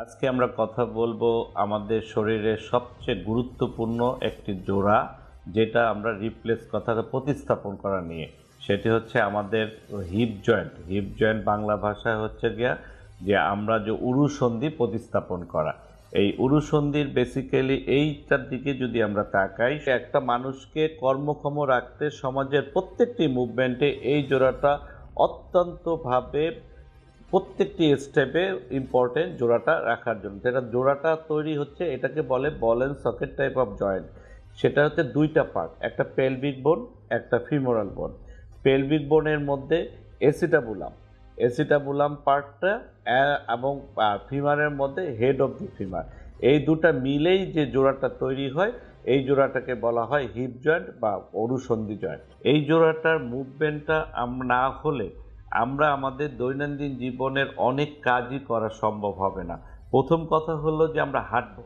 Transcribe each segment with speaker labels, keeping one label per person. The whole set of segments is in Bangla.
Speaker 1: আজকে আমরা কথা বলবো আমাদের শরীরের সবচেয়ে গুরুত্বপূর্ণ একটি জোড়া, যেটা আমরা রিপ্লেস কথাটা প্রতিস্থাপন করা নিয়ে। সেটি হচ্ছে আমাদের hip joint. Hip joint Bangla ভাষায় হচ্ছে গিয়া যে আমরা যে উরুসন্ধি প্রতিস্থাপন করা। এই উরুসন্ধির বেসিক্যালি এইটার দিকে যদি আমরা তাকাই, একটা মানুষকে কর্মক্ষম রাখতে সমাজের প্রত্যেকটি মুভমেন্টে এই জোড়াটা অত্যন্তভাবে প্রত্যেকটি স্টেপে ইম্পর্টেন্ট জোড়াটা রাখার জন্য। যেটা জোড়াটা তৈরি হচ্ছে এটাকে বলে ball and socket type of joint. সেটা হচ্ছে দুইটা পার্ট, একটা পেলভিক বোন, একটা ফিমোরাল বোন। পেলভিক বোনের মধ্যে এসিটাবুলাম পার্টটা এবং ফিমারের মধ্যে হেড অফ দি ফিমার, এই দুটা মিলেই যে জোড়াটা তৈরি হয় এই জোড়াটাকে বলা হয় হিপ জয়েন্ট বা অনুসন্ধি জয়েন্ট। এই জোড়াটার মুভমেন্টটা না হলে আমরা আমাদের দৈনন্দিন জীবনের অনেক কাজই করা সম্ভব হবে না। প্রথম কথা হলো যে আমরা হাঁটবো,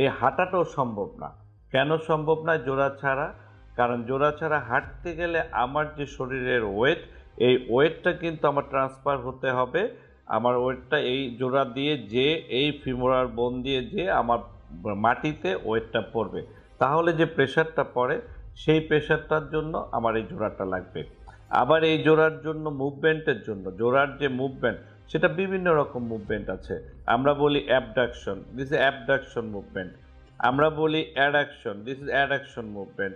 Speaker 1: এই হাঁটাটাও সম্ভব না। কেন সম্ভব না? জোড়া ছাড়া। কারণ জোড়া ছাড়া হাঁটতে গেলে আমার যে শরীরের ওয়েট, এই ওয়েটটা কিন্তু আমার ট্রান্সফার হতে হবে। আমার ওয়েটটা এই জোড়া দিয়ে যে এই ফিমোরাল বোন দিয়ে যে আমার মাটিতে ওয়েটটা পড়বে, তাহলে যে প্রেশারটা পড়ে সেই প্রেশারটার জন্য আমার এই জোড়াটা লাগবে। আবার এই জোড়ার জন্য মুভমেন্টের জন্য, জোড়ার যে মুভমেন্ট সেটা বিভিন্ন রকম মুভমেন্ট আছে। আমরা বলি abduction, this is abduction movement. আমরা বলি addiction, this is addiction movement.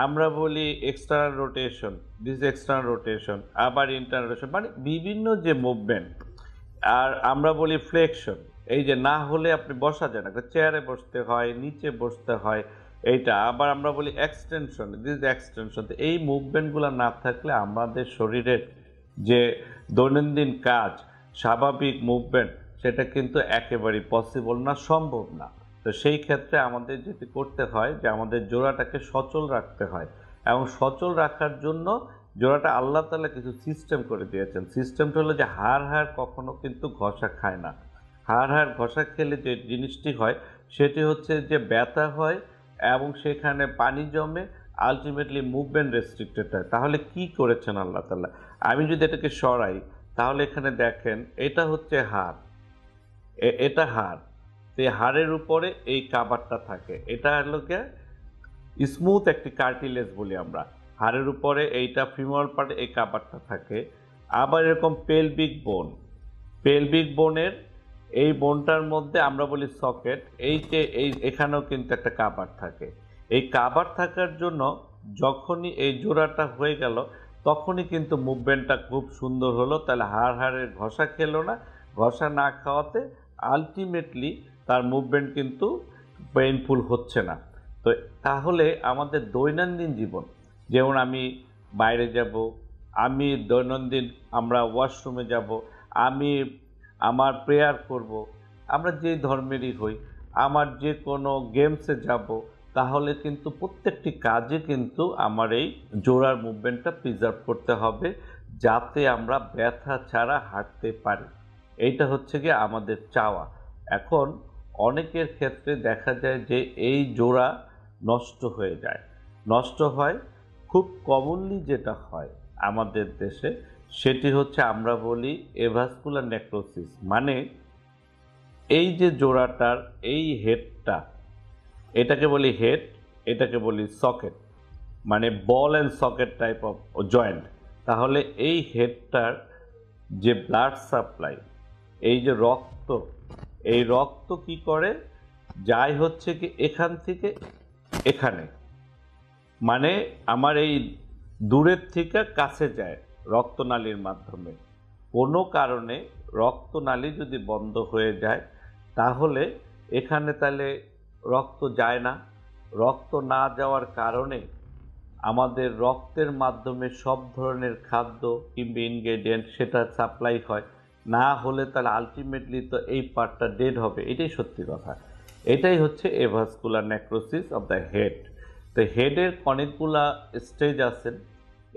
Speaker 1: আমরা বলি external rotation, this is external rotation. আবার ইন্টারনাল রোটেশন, মানে বিভিন্ন যে মুভমেন্ট। আর আমরা বলি ফ্লেকশন, এই যে না হলে আপনি বসা যায় না, চেয়ারে বসতে হয়, নিচে বসতে হয়, এইটা। আবার আমরা বলি এক্সটেনশন, দিস এক্সটেনশন। এই মুভমেন্টগুলো না থাকলে আমাদের শরীরের যে দৈনন্দিন কাজ, স্বাভাবিক মুভমেন্ট, সেটা কিন্তু একেবারেই পসিবল না, সম্ভব না। তো সেই ক্ষেত্রে আমাদের যেটি করতে হয় যে আমাদের জোড়াটাকে সচল রাখতে হয়, এবং সচল রাখার জন্য জোড়াটা আল্লাহ তাআলা কিছু সিস্টেম করে দিয়েছেন। সিস্টেমটা হলো যে হাড় কখনো কিন্তু ঘষা খায় না। হাড় ঘষা খেলে যে জিনিসটি হয় সেটি হচ্ছে যে ব্যথা হয় এবং সেখানে পানি জমে, আলটিমেটলি মুভমেন্ট রেস্ট্রিক্টেড হয়। তাহলে কি করেছেন আল্লাহ তাআলা? আমি যদি এটাকে সরাই, তাহলে এখানে দেখেন এটা হচ্ছে হাড়, এটা হাড়। এই হাড়ের উপরে এই কাভারটা থাকে, এটা হলো গিয়ে স্মুথ একটি কার্টিলেজ বলি আমরা। হাড়ের উপরে এইটা ফিমোরাল পার্টে এই কাভারটা থাকে। আবার এরকম পেলভিক বোনের এই বোনটার মধ্যে আমরা বলি সকেট, এই যে এখানেও কিন্তু একটা কাভার থাকে। এই কাভার থাকার জন্য যখনই এই জোড়াটা হয়ে গেল, তখনই কিন্তু মুভমেন্টটা খুব সুন্দর হলো। তাহলে হাড়ের ঘষা খেলো না, ঘষা না খাওয়াতে আলটিমেটলি তার মুভমেন্ট কিন্তু পেইনফুল হচ্ছে না। তো তাহলে আমাদের দৈনন্দিন জীবন, যেমন আমি বাইরে যাব, আমি দৈনন্দিন আমরা ওয়াশরুমে যাব, আমি আমার প্রেয়ার করব, আমরা যে ধর্মেরই হই, আমার যে কোনো গেমসে যাব, তাহলে কিন্তু প্রত্যেকটি কাজে কিন্তু আমার এই জোড়ার মুভমেন্টটা প্রিজার্ভ করতে হবে, যাতে আমরা ব্যথা ছাড়া হাঁটতে পারি। এইটা হচ্ছে গিয়ে আমাদের চাওয়া। এখন অনেকের ক্ষেত্রে দেখা যায় যে এই জোড়া নষ্ট হয়ে যায়, নষ্ট হয় খুব কমনলি যেটা হয় আমাদের দেশে, সেটি হচ্ছে আমরা বলি এভাস্কুলার নেক্রোসিস। মানে এই যে জোড়াটার এই হেডটা, এটাকে বলি হেড, এটাকে বলি সকেট, মানে ball and socket type of joint. তাহলে এই হেডটার যে ব্লাড সাপ্লাই, এই যে রক্ত, এই রক্ত কি করে যায় হচ্ছে কি এখান থেকে এখানে, মানে আমার এই দূরের থেকে কাছে যায় রক্তনালীর মাধ্যমে। কোনো কারণে রক্তনালী যদি বন্ধ হয়ে যায়, তাহলে এখানে তাহলে রক্ত যায় না। রক্ত না যাওয়ার কারণে আমাদের রক্তের মাধ্যমে সব ধরনের খাদ্য কিংবা ইনগ্রেডিয়েন্ট সেটা সাপ্লাই হয় না, হলে তাহলে আলটিমেটলি তো এই পার্টটা ডেড হবে। এটাই সত্যি কথা। এটাই হচ্ছে avascular necrosis of the head. তো হেডের অনেকগুলা স্টেজ আছে।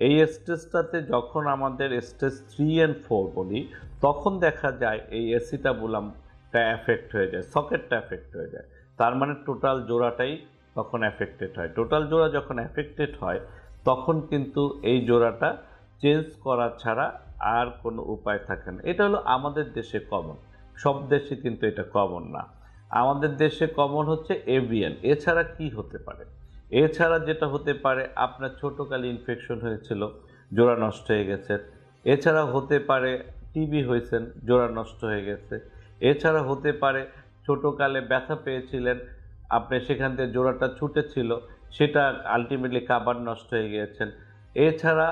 Speaker 1: এই স্টেজটাতে যখন আমাদের স্টেজ 3 and 4 বলি, তখন দেখা যায় এই অ্যাসিটাবুলামটা এফেক্ট হয়ে যায়, সকেটটা এফেক্ট হয়ে যায়। তার মানে টোটাল জোড়াটাই তখন এফেক্টেড হয়। টোটাল জোড়া যখন এফেক্টেড হয়, তখন কিন্তু এই জোড়াটা চেঞ্জ করা ছাড়া আর কোনো উপায় থাকে না। এটা হলো আমাদের দেশে কমন। সব দেশে কিন্তু এটা কমন না। আমাদের দেশে কমন হচ্ছে এভিএন। এছাড়া কি হতে পারে? এছাড়া যেটা হতে পারে আপনার ছোটকালে ইনফেকশন হয়েছিল, জোড়া নষ্ট হয়ে গেছে। এছাড়া হতে পারে টিবি হয়েছেন, জোড়া নষ্ট হয়ে গেছে। এছাড়া হতে পারে ছোটকালে ব্যথা পেয়েছিলেন, আপনি সেখান থেকে জোড়াটা ছুটেছিল, সেটা আল্টিমেটলি কাবার নষ্ট হয়ে গিয়েছেন। এছাড়া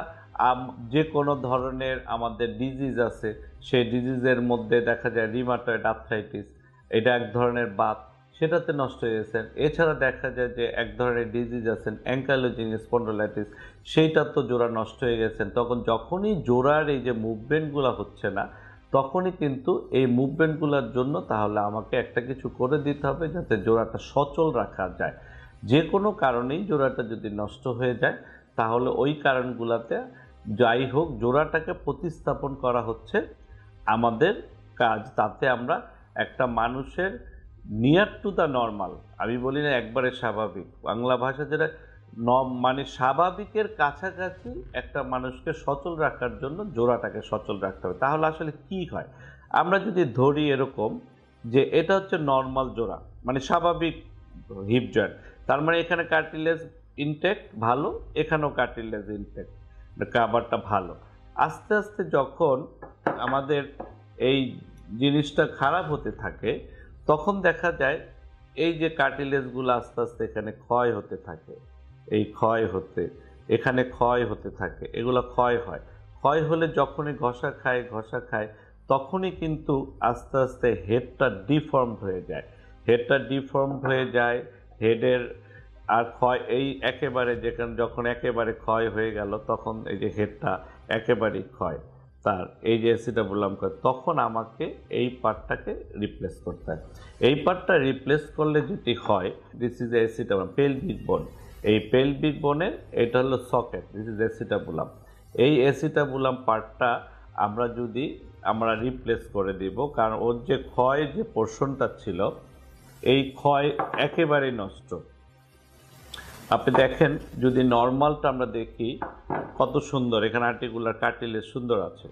Speaker 1: যে কোনো ধরনের আমাদের ডিজিজ আছে, সেই ডিজিজের মধ্যে দেখা যায় রিমাটয়েড আর্থ্রাইটিস, এটা এক ধরনের বাত, সেটাতে নষ্ট হয়ে গেছেন। এছাড়া দেখা যায় যে এক ধরনের ডিজিজ আছেন অ্যাঙ্কাইলোজিং স্পন্ডোলাইটিস, সেইটা তো জোড়া নষ্ট হয়ে গেছেন। তখন যখনই জোড়ার এই যে মুভমেন্টগুলো হচ্ছে না, তখনই কিন্তু এই মুভমেন্টগুলোর জন্য তাহলে আমাকে একটা কিছু করে দিতে হবে যাতে জোড়াটা সচল রাখা যায়। যে কোনো কারণেই জোড়াটা যদি নষ্ট হয়ে যায়, তাহলে ওই কারণগুলোতে যাই হোক জোড়াটাকে প্রতিস্থাপন করা হচ্ছে আমাদের কাজ। তাতে আমরা একটা মানুষের নিয়ার টু দ্য নর্মাল, আমি বলি না একবারে স্বাভাবিক, বাংলা ভাষা যেটা মানে স্বাভাবিকের কাছাকাছি একটা মানুষকে সচল রাখার জন্য জোড়াটাকে সচল রাখতে হবে। তাহলে আসলে কি হয়? আমরা যদি ধরি এরকম যে এটা হচ্ছে নর্মাল জোড়া, মানে স্বাভাবিক হিপ জয়েন্ট, তার মানে এখানে কার্টিলেজ ইনটেক্ট ভালো, এখানেও কার্টিলেজ ইনটেক্ট, কাভারটা ভালো। আস্তে আস্তে যখন আমাদের এই জিনিসটা খারাপ হতে থাকে, তখন দেখা যায় এই যে কার্টিলেজগুলো আস্তে আস্তে এখানে ক্ষয় হতে থাকে, এই ক্ষয় হতে এখানে ক্ষয় হতে থাকে, এগুলো ক্ষয় হয়। ক্ষয় হলে যখনই ঘষা খায় তখনই কিন্তু আস্তে আস্তে হেডটা ডিফর্মড হয়ে যায়। হেডটা ডিফর্মড হয়ে যায়, হেডের আর ক্ষয় এই একেবারে যেখানে যখন একেবারে ক্ষয় হয়ে গেল, তখন এই যে হেডটা একেবারেই ক্ষয়, তার এই যে অ্যাসিটাবুলাম করে, তখন আমাকে এই পার্টটাকে রিপ্লেস করতে হয়। এই পার্টটা রিপ্লেস করলে যেটি হয়, দিস ইজ অ্যাসিটাবুলাম পেলভিক বোন। এই পেলভিক বোনের এটা হলো সকেট, দিস ইজ অ্যাসিটাবুলাম। এই অ্যাসিটাবুলাম পার্টটা আমরা রিপ্লেস করে দিব, কারণ ওর যে ক্ষয় যে পোর্শনটা ছিল, এই ক্ষয় একেবারেই নষ্ট। আপনি দেখেন যদি নর্মালটা আমরা দেখি কত সুন্দর, এখানে আর্টিকুলার কার্টিলেজ সুন্দর আছে।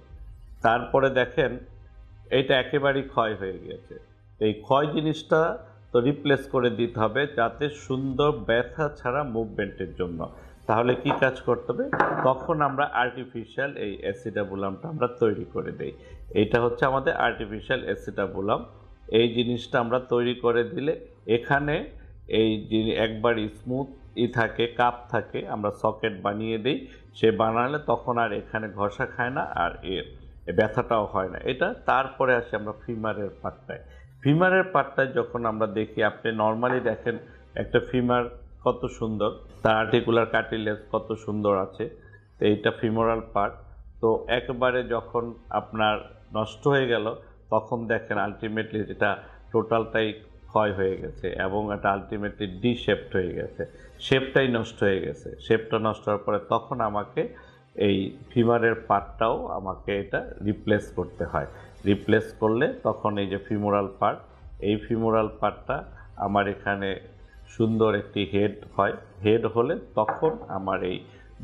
Speaker 1: তারপরে দেখেন এটা একেবারেই ক্ষয় হয়ে গিয়েছে। এই ক্ষয় জিনিসটা তো রিপ্লেস করে দিতে হবে যাতে সুন্দর ব্যথা ছাড়া মুভমেন্টের জন্য। তাহলে কি কাজ করতে হবে? তখন আমরা আর্টিফিশিয়াল এই অ্যাসিটাবুলামটা আমরা তৈরি করে দেই। এইটা হচ্ছে আমাদের আর্টিফিশিয়াল অ্যাসিটাবুলাম। এই জিনিসটা আমরা তৈরি করে দিলে এখানে এই একবার স্মুথ থাকে, কাপ থাকে, আমরা সকেট বানিয়ে দিই। সে বানালে তখন আর এখানে ঘষা খায় না, আর ব্যথাটাও হয় না। এটা তারপরে আসে আমরা ফিমারের পার্টটায়। ফিমারের পার্টটায় যখন আমরা দেখি, আপনি নর্মালি দেখেন একটা ফিমার কত সুন্দর, তার আর্টিকুলার কার্টিলেজ কত সুন্দর আছে। তো এইটা ফিমোরাল পার্ট। তো একবারে যখন আপনার নষ্ট হয়ে গেল, তখন দেখেন আলটিমেটলি এটা টোটালটাই ক্ষয় হয়ে গেছে এবং এটা আলটিমেটলি ডিশেপড হয়ে গেছে, শেপটাই নষ্ট হয়ে গেছে। শেপটা নষ্ট হওয়ার পরে তখন আমাকে এই ফিমারের পার্টটাও আমাকে এটা রিপ্লেস করতে হয়। রিপ্লেস করলে তখন এই যে ফিমোরাল পার্ট, এই ফিমোরাল পার্টটা আমার এখানে সুন্দর একটি হেড হয়। হেড হলে তখন আমার এই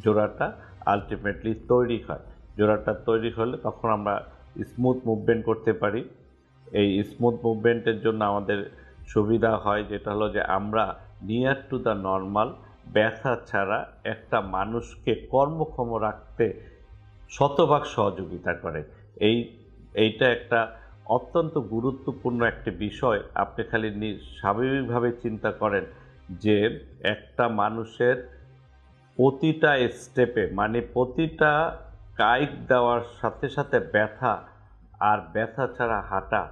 Speaker 1: জোড়াটা আলটিমেটলি তৈরি হয়। জোড়াটা তৈরি হলে তখন আমরা স্মুথ মুভমেন্ট করতে পারি। এই স্মুথ মুভমেন্টের জন্য আমাদের সুবিধা হয় যেটা হলো যে আমরা নিয়ার টু দ্য নর্মাল, ব্যথা ছাড়া একটা মানুষকে কর্মক্ষম রাখতে শতভাগ সহযোগিতা করে। এইটা একটা অত্যন্ত গুরুত্বপূর্ণ একটি বিষয়। আপনি খালি স্বাভাবিকভাবে চিন্তা করেন যে একটা মানুষের প্রতিটা স্টেপে, মানে প্রতিটা কাইক দেওয়ার সাথে সাথে ব্যথা, আর ব্যথা ছাড়া হাঁটা,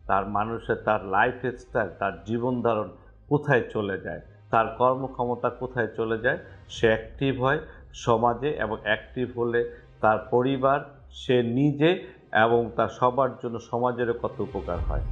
Speaker 1: তার মানুষের তার লাইফ স্টাইল, তার জীবন ধারণ কোথায় চলে যায়, তার কর্মক্ষমতা কোথায় চলে যায়। সে অ্যাক্টিভ হয় সমাজে, এবং অ্যাক্টিভ হলে তার পরিবার, সে নিজে এবং তার সবার জন্য সমাজেরও কত উপকার হয়।